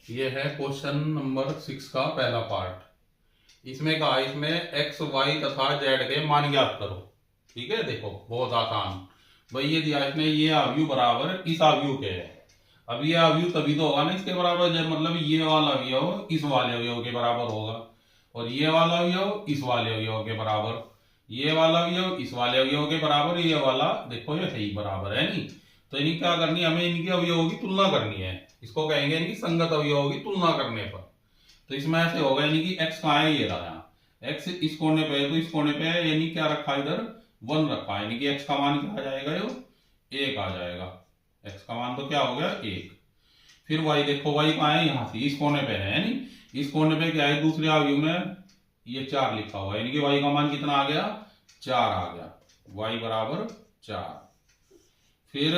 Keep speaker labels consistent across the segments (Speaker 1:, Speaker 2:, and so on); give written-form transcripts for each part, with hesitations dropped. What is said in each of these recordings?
Speaker 1: ये है question number 6 का पहला पार्ट। इसमें कहा इसमें एक्स वाई तथा जेड के मान ज्ञात करो। ठीक है, देखो बहुत आसान। भाई ये दिया इसने, ये अवयव बराबर इस अवयव के है। अब ये अवयव तभी तो होगा ना इसके बराबर, जब मतलब ये वाला अवयव इस वाले अवयव के बराबर होगा, और ये वाला अवयव इस वाले अवयव के बराबर, ये वाला अवयव इस वाले अवयव के बराबर, ये वाला देखो ये सही बराबर है नहीं। तो इन्हें क्या करनी है, हमें इनके अवयवों की तुलना करनी है। इसको कहेंगे इनकी संगत अवयवों की तुलना करने पर। तो इसमें ऐसे होगा, यानी कि एक्स कहाँ है, ये रहा यहाँ। एक्स इस कोने पे है तो इस कोने पे है, यानी क्या रखा इधर 1 रखा है, यानी कि एक्स का मान क्या आ जाएगा, यो 1 आ जाएगा। एक्स का मान तो क्या हो गया 1। फिर वाई देखो, वाई कहाँ है, यहाँ से इस कोने पे है, यानी इस कोने पे क्या है, दूसरे अवयव में ये 4 लिखा हुआ है, यानी कि वाई का मान कितना आ गया, 4 आ गया। वाई बराबर 4। फिर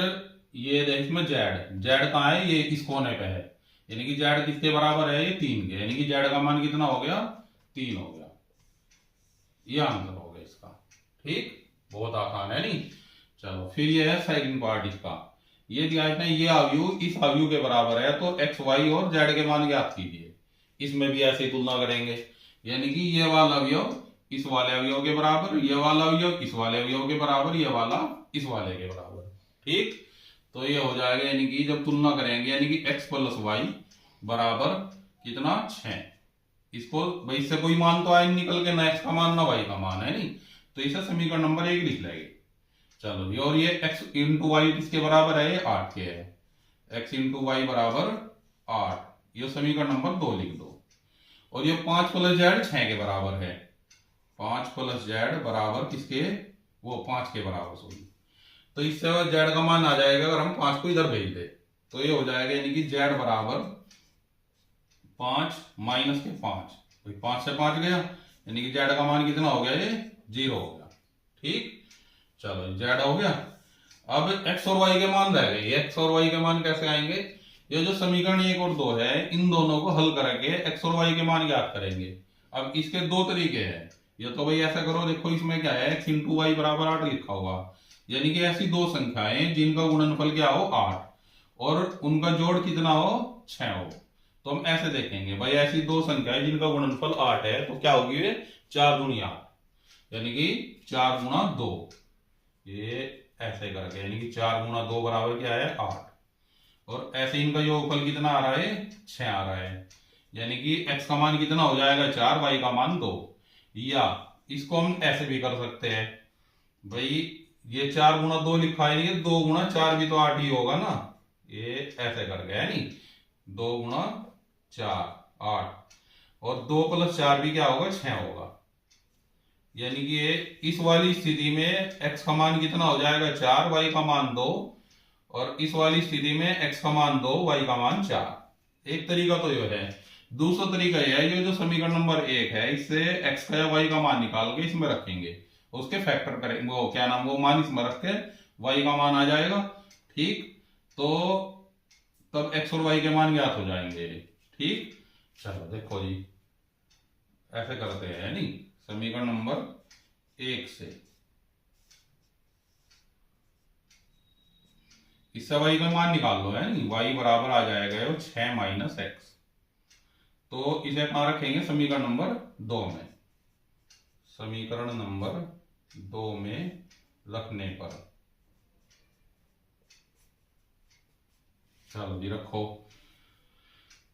Speaker 1: ये देख इसमें जेड, जेड कहाँ है, ये इस कोने पे है, यानी कि जेड किसके बराबर है, ये 3 के, यानी कि जेड का मान कितना हो गया, 3 हो गया। ये आंसर हो गया इसका। ठीक, बहुत आसान है नहीं। चलो फिर ये है सेकंड पार्ट इसका। ये दिया है ये अवयव इस अवयव के बराबर है, तो एक्स वाई और जेड के मान ज्ञात कीजिए। इसमें भी ऐसे ही तुलना करेंगे, यानी कि ये वाला अवयव इस वाले अवयव के बराबर, ये वाला अवयव इस वाले अवयव के बराबर, ये वाला इस वाले के बराबर। ठीक, तो ये हो जाएगा, यानी कि जब तुलना करेंगे, यानी कि x प्लस वाई बराबर कितना 6। इसको भाई इससे कोई मान तो आए निकल के, ना x का मान ना y का मान है नहीं, तो इसे समीकरण नंबर 1 लिख लेंगे। चलो, ये और ये x इंटू वाई किसके बराबर है, ये 8 के है। x इंटू वाई बराबर 8, ये समीकरण नंबर 2 लिख दो। और ये 5 प्लस जेड 6 के बराबर है। 5 प्लस जेड बराबर किसके, वो 5 के बराबर, सॉरी। तो इससे जेड का मान आ जाएगा, अगर हम 5 को इधर भेज दे तो ये हो जाएगा, यानी कि जेड बराबर 5 माइनस के 5, 5 से 5 गया, यानी कि जेड का मान कितना हो गया, ये 0 हो गया। ठीक, चलो जेड हो गया। अब एक्स और वाई के मान रह गए, एक्स और वाई के मान कैसे आएंगे, ये जो समीकरण 1 और 2 है, इन दोनों को हल करके एक्स और वाई के मान ज्ञात करेंगे। अब इसके 2 तरीके हैं। ये तो भाई ऐसा करो, देखो इसमें क्या है, एक्स इंटू वाई बराबर 8 लिखा हुआ, यानी कि ऐसी 2 संख्याएं जिनका गुणनफल क्या हो 8 और उनका जोड़ कितना हो 6 हो। तो हम ऐसे देखेंगे, भाई ऐसी 2 संख्याएं जिनका गुणनफल 8 है, तो क्या होगी, वे 4 गुणी 8, यानी कि 4 गुणा 2। ये ऐसे करके, यानी कि 4 गुणा 2 बराबर क्या है 8, और ऐसे इनका योगफल कितना आ रहा है 6 आ रहा है, यानी कि x का मान कितना हो जाएगा 4, y का मान 2। या इसको हम ऐसे भी कर सकते हैं, भाई ये 4 गुणा 2 लिखा है, ये 2 गुणा 4 भी तो 8 ही होगा ना, ये ऐसे करके है नहीं, 2 गुणा 4 8, और 2 प्लस 4 भी क्या होगा 6 होगा, यानी कि ये इस वाली स्थिति में x का मान कितना हो जाएगा 4, y का मान 2, और इस वाली स्थिति में x का मान 2, y का मान 4। एक तरीका तो ये है। दूसरा तरीका यह है, ये जो समीकरण नंबर 1 है, इससे x का या y का मान निकाल के इसमें रखेंगे, उसके फैक्टर करेंगे, वो क्या नाम, वो मान इसमें रख के y का मान आ जाएगा। ठीक, तो तब x और y के मान ज्ञात हो जाएंगे। ठीक, चलो देखो जी, ऐसे करते हैं नहीं, समीकरण नंबर 1 से इससे y का मान निकाल लो, है नहीं, y बराबर आ जाएगा 6 माइनस एक्स। तो इसे कहां रखेंगे, समीकरण नंबर 2 में। समीकरण नंबर 2 में रखने पर, चलो जी रखो,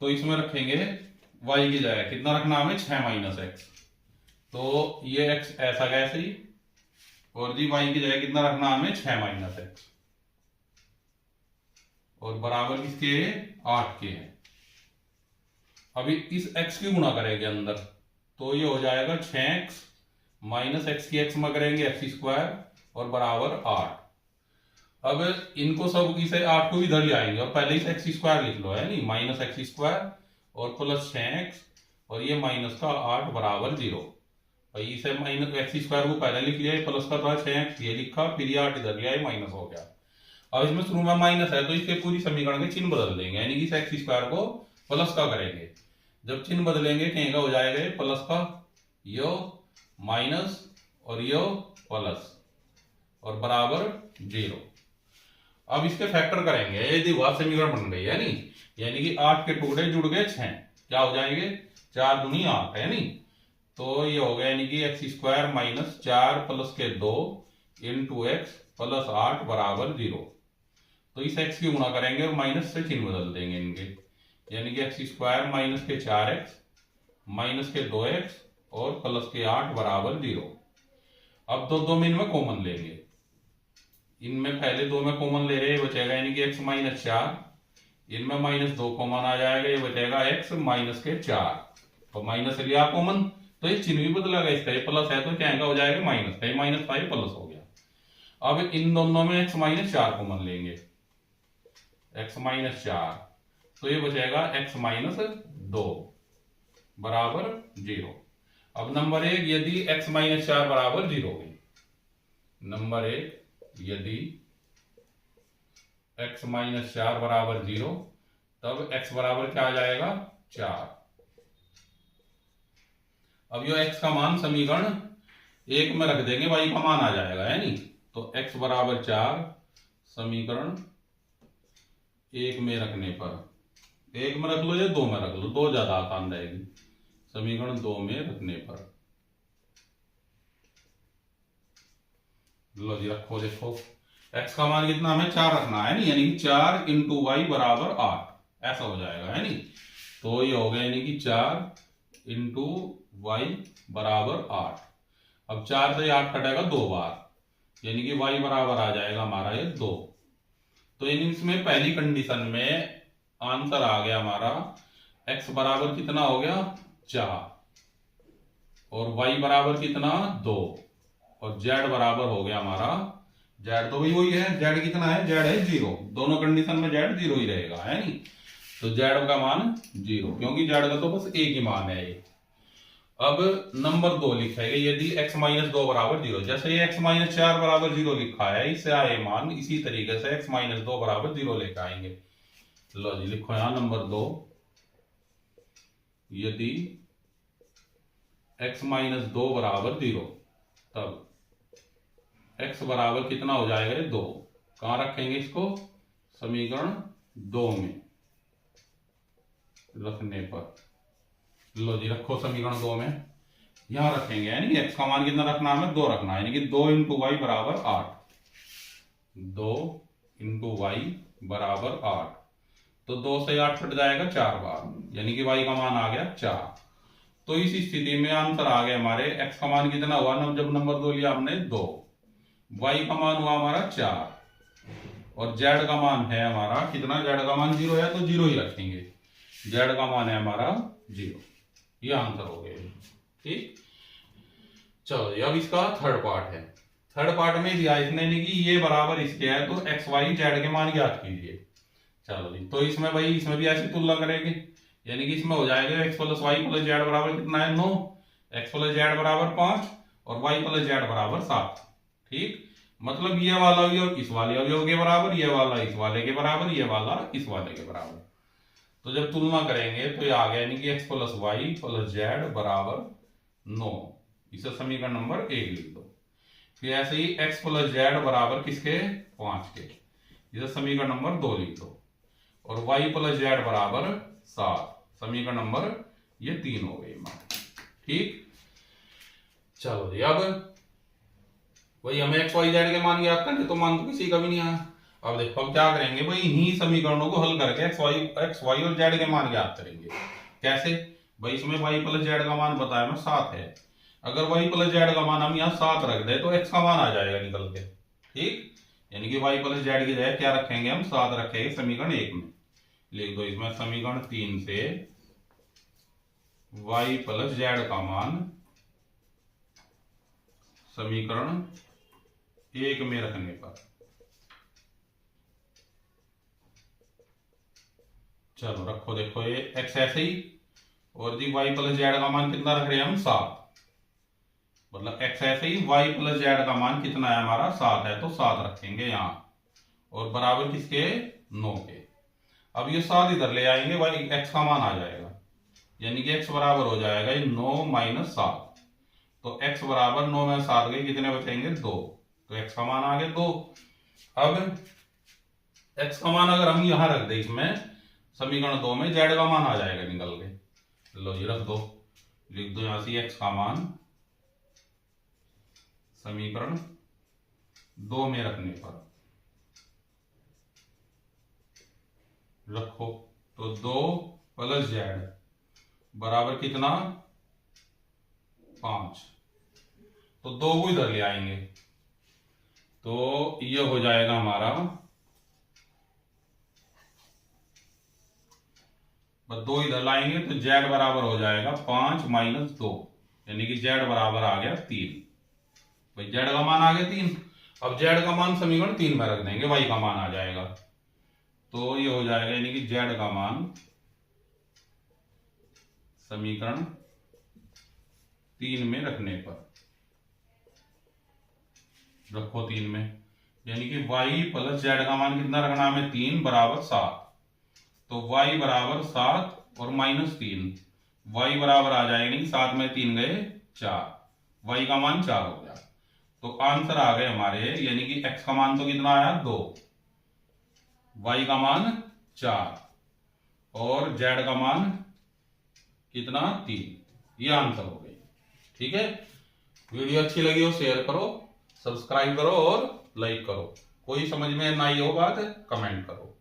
Speaker 1: तो इसमें रखेंगे y की जगह कितना रखना हमें 6 माइनस एक्स, तो ये x ऐसा कैसे ही, और जी y की जगह कितना रखना हमें 6 माइनस एक्स, और बराबर किसके 8 के हैं। अभी इस x की गुणा करेंगे अंदर, तो ये हो जाएगा 6x माइनस एक्स की x में करेंगे एक्स स्क्वायर, और बराबर 8। अब इनको सब इसे 8 को इधर ले आएंगे, और पहले इसे एक्स स्क्वायर लिख लो, है नहीं, माइनस एक्स स्क्वायर और प्लस 6x, और ये माइनस का 8 बराबर 0। भाई इसे माइनस एक्स स्क्वायर को पहले लिख लिया, प्लस का था 6x, ये लिखा, फिर ये 8 इधर लिया, माइनस हो गया। अब इसमें शुरू में माइनस है, तो इसके पूरी समीकरण के चिन्ह बदल देंगे, यानी कि इस एक्स स्क्वायर को प्लस का करेंगे। जब चिन्ह बदलेंगे कहीं का हो जाएगा प्लस का, यो माइनस और यो प्लस, और बराबर 0। अब इसके फैक्टर करेंगे, यदि वह समीकरण बन गई है नी, यानी कि 8 के टुकड़े जुड़ गए 6, क्या हो जाएंगे 4 दूनी 8 है नी। तो ये हो गया यानी कि एक्स स्क्वायर माइनस 4 प्लस के 2 इंटू एक्स प्लस 8 बराबर 0। तो इस एक्स की गुणा करेंगे और माइनस से चिन्ह बदल देंगे इनके, यानी कि एक्स स्क्वायर माइनस के 4x माइनस के 2x और प्लस के 8 बराबर 0। अब दो में इनमें कॉमन लेंगे, इनमें पहले 2 में कॉमन ले रहे हैं, बचेगा यानी कि x माइनस 4, इनमें माइनस 2 कॉमन आ जाएगा, ये बचेगा x माइनस के 4। तो माइनस लिया कॉमन तो ये चिन्ह भी बदलेगा, इसका ये प्लस है तो क्या हो जाएगा माइनस का, माइनस का ये प्लस हो गया। अब इन दोनों में x माइनस 4 कॉमन लेंगे, x माइनस 4, तो ये बचेगा x माइनस 2 बराबर 0। अब नंबर 1, यदि x माइनस 4 बराबर 0 है, नंबर 1 यदि x माइनस 4 बराबर 0, तब x बराबर क्या आ जाएगा 4। अब ये x का मान समीकरण 1 में रख देंगे, y का मान आ जाएगा है नी। तो x बराबर 4 समीकरण 1 में रखने पर, 1 में रख लो या 2 में रख लो, 2 ज्यादा आसान रहेगी, समीकरण 2 में रखने पर। लो जी रखो, देखो x का मान कितना हमें 4 रखना है नी, यानी कि 4 इंटू वाई बराबर 8, ऐसा हो जाएगा है नी। तो ये हो गया यानी कि 4 इंटू वाई बराबर 8। अब 4 से 8 कटेगा 2 बार, यानी कि y बराबर आ जाएगा हमारा ये 2। तो इसमें पहली कंडीशन में आंसर आ गया हमारा x बराबर कितना हो गया 4 और y बराबर कितना 2 और z बराबर हो गया हमारा, z तो वही है, z कितना है, z है 0, दोनों कंडीशन में z 0 ही रहेगा है नी। तो z का मान 0, क्योंकि z का तो बस एक ही मान है ये। अब नंबर 2 लिखा है, यदि x माइनस 2 बराबर 0, जैसे ये x माइनस 4 बराबर 0 लिखा है, इससे आए मान इसी तरीके से x माइनस 2 बराबर 0 लेकर आएंगे। लो जी लिखो यहां नंबर 2, यदि x माइनस 2 बराबर 0, तब x बराबर कितना हो जाएगा 2। कहां रखेंगे इसको, समीकरण 2 में रखने पर। लो जी रखो समीकरण 2 में, यहां रखेंगे, यानी कि x का मान कितना रखना है हमें 2 रखना है, यानी कि 2 इंटू वाई बराबर 8, 2 इंटू वाई बराबर 8। तो 2 से 8 कट जाएगा 4 बार, यानी कि y का मान आ गया 4। तो इस स्थिति में आंसर आ गया हमारे, x का मान कितना हुआ ना, जब नंबर 2 लिया हमने 2, y का मान हुआ हमारा 4 और z का मान है हमारा कितना, z का मान 0 है तो 0 ही रखेंगे, z का मान है हमारा 0। ये आंसर हो गया, ठीक। चलो अब इसका थर्ड पार्ट है। थर्ड पार्ट में दिया इसने कि ये बराबर इसके है, तो एक्स वाई जेड के मान ज्ञात कीजिए। चलो जी, तो इसमें भाई इसमें भी ऐसी तुलना करेंगे, यानी कि इसमें हो जाएगा X plus Y plus Z बराबर कितना है 9, एक्स प्लस जेड बराबर 5 और वाई प्लस जेड बराबर 7। ठीक, मतलब ये वाला अवयव इस वाले अवयव के बराबर, ये वाला इस वाले के बराबर, ये वाला इस वाले के बराबर। तो जब तुलना करेंगे तो ये आ गया यानी कि X plus Y plus Z बराबर 9, इसे समीकरण नंबर 1 लिख दो। फिर ऐसे ही एक्स प्लस जेड बराबर किसके 5 के, इसे समीकरण नंबर 2 लिख दो। और वाई प्लस जेड बराबर 7, समीकरण नंबर ये 3 हो गई हमारी। ठीक, चलो जी, अब वही हमें एक्स वाई जेड के मान याद करने, तो मान तो किसी का भी नहीं आया। अब देखो अब क्या करेंगे भाई, इन्हीं समीकरणों को हल करके एक्स वाई और जेड के मान याद करेंगे। कैसे भाई, इसमें वाई प्लस जेड का मान बताया मैं 7 है, अगर वाई प्लस जेड का मान हम यहाँ 7 रख दे तो एक्स का मान आ जाएगा निकल के। ठीक, यानी कि वाई प्लस जेड की जगह क्या रखेंगे हम 7 रखेंगे समीकरण 1 में। लिख दो इसमें समीकरण 3 से वाई प्लस जेड का मान समीकरण 1 में रखने पर। चलो रखो, देखो ये एक्स ऐसे ही, और जी वाई प्लस जेड का मान कितना रख रहे हैं हम 7, मतलब एक्स ऐसे ही, वाई प्लस जेड का मान कितना है हमारा 7 है, तो 7 रखेंगे यहाँ और बराबर किसके 9 के। अब ये 7 इधर ले आएंगे, वाई एक्स का मान आ जाएगा, यानी कि एक्स बराबर हो जाएगा ये 9 माइनस 7। तो एक्स बराबर 9 में 7 गए, कितने बचेंगे 2, तो एक्स का मान आ गया 2। अब एक्स का मान अगर हम यहां रख दे इसमें समीकरण 2 में, जेड का मान आ जाएगा निकल के। लो ये रख दो, लिख दो यहां से एक्स का मान समीकरण 2 में रखने पर रखो तो 2 प्लस जेड बराबर कितना 5। तो 2 को इधर ले आएंगे तो ये हो जाएगा हमारा, बस 2 इधर लाएंगे तो जेड बराबर हो जाएगा 5 माइनस 2, यानी कि जेड बराबर आ गया 3। भाई जेड का मान आ गया 3। अब जेड का मान समीकरण 3 में रख देंगे, वाई का मान आ जाएगा तो ये हो जाएगा, यानी कि जेड का मान समीकरण 3 में रखने पर रखो 3 में, यानी कि y प्लस जेड का मान कितना रखना हमें 3 बराबर 7। तो y बराबर 7 और माइनस 3, y बराबर आ जाएगा, यानी 7 में 3 गए 4, y का मान 4 हो गया। तो आंसर आ गए हमारे, यानी कि x का मान तो कितना आया 2, y का मान 4 और z का मान कितना 3। ये आंसर हो गई। ठीक है, वीडियो अच्छी लगी हो शेयर करो, सब्सक्राइब करो और लाइक करो। कोई समझ में ना आई हो बात कमेंट करो।